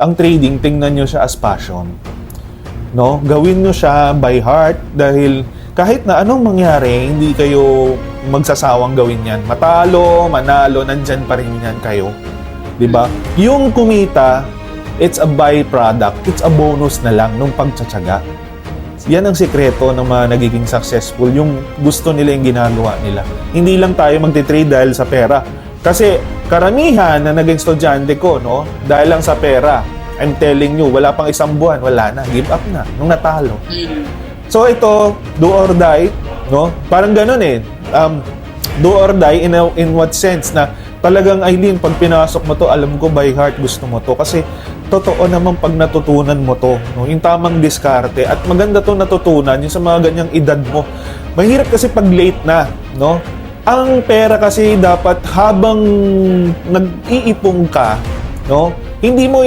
ang trading, tingnan nyo siya as passion. No? Gawin nyo siya by heart dahil kahit na anong mangyari, hindi kayo magsasawang gawin yan. Matalo, manalo, nandyan pa rin yan kayo. Diba? Yung kumita, it's a byproduct. It's a bonus na lang nung pagtsatsaga. Yan ang sikreto ng mga nagiging successful. Yung gusto nila yung ginagawa nila. Hindi lang tayo magtitrade dahil sa pera. Kasi karamihan na naging estudyante ko, no? Dahil lang sa pera. I'm telling you, wala pang isang buwan, wala na. Give up na nung natalo. So ito, do or die, no? Parang ganun eh. Do or die in what sense na talagang, Aileen, pag pinasok mo to, alam ko by heart gusto mo to. Kasi totoo naman pag natutunan mo to, no? Yung tamang diskarte. At maganda to natutunan, yung sa mga ganyang edad mo. Mahirap kasi pag late na, no? Ang pera kasi dapat habang nag-iipong ka, no? Hindi mo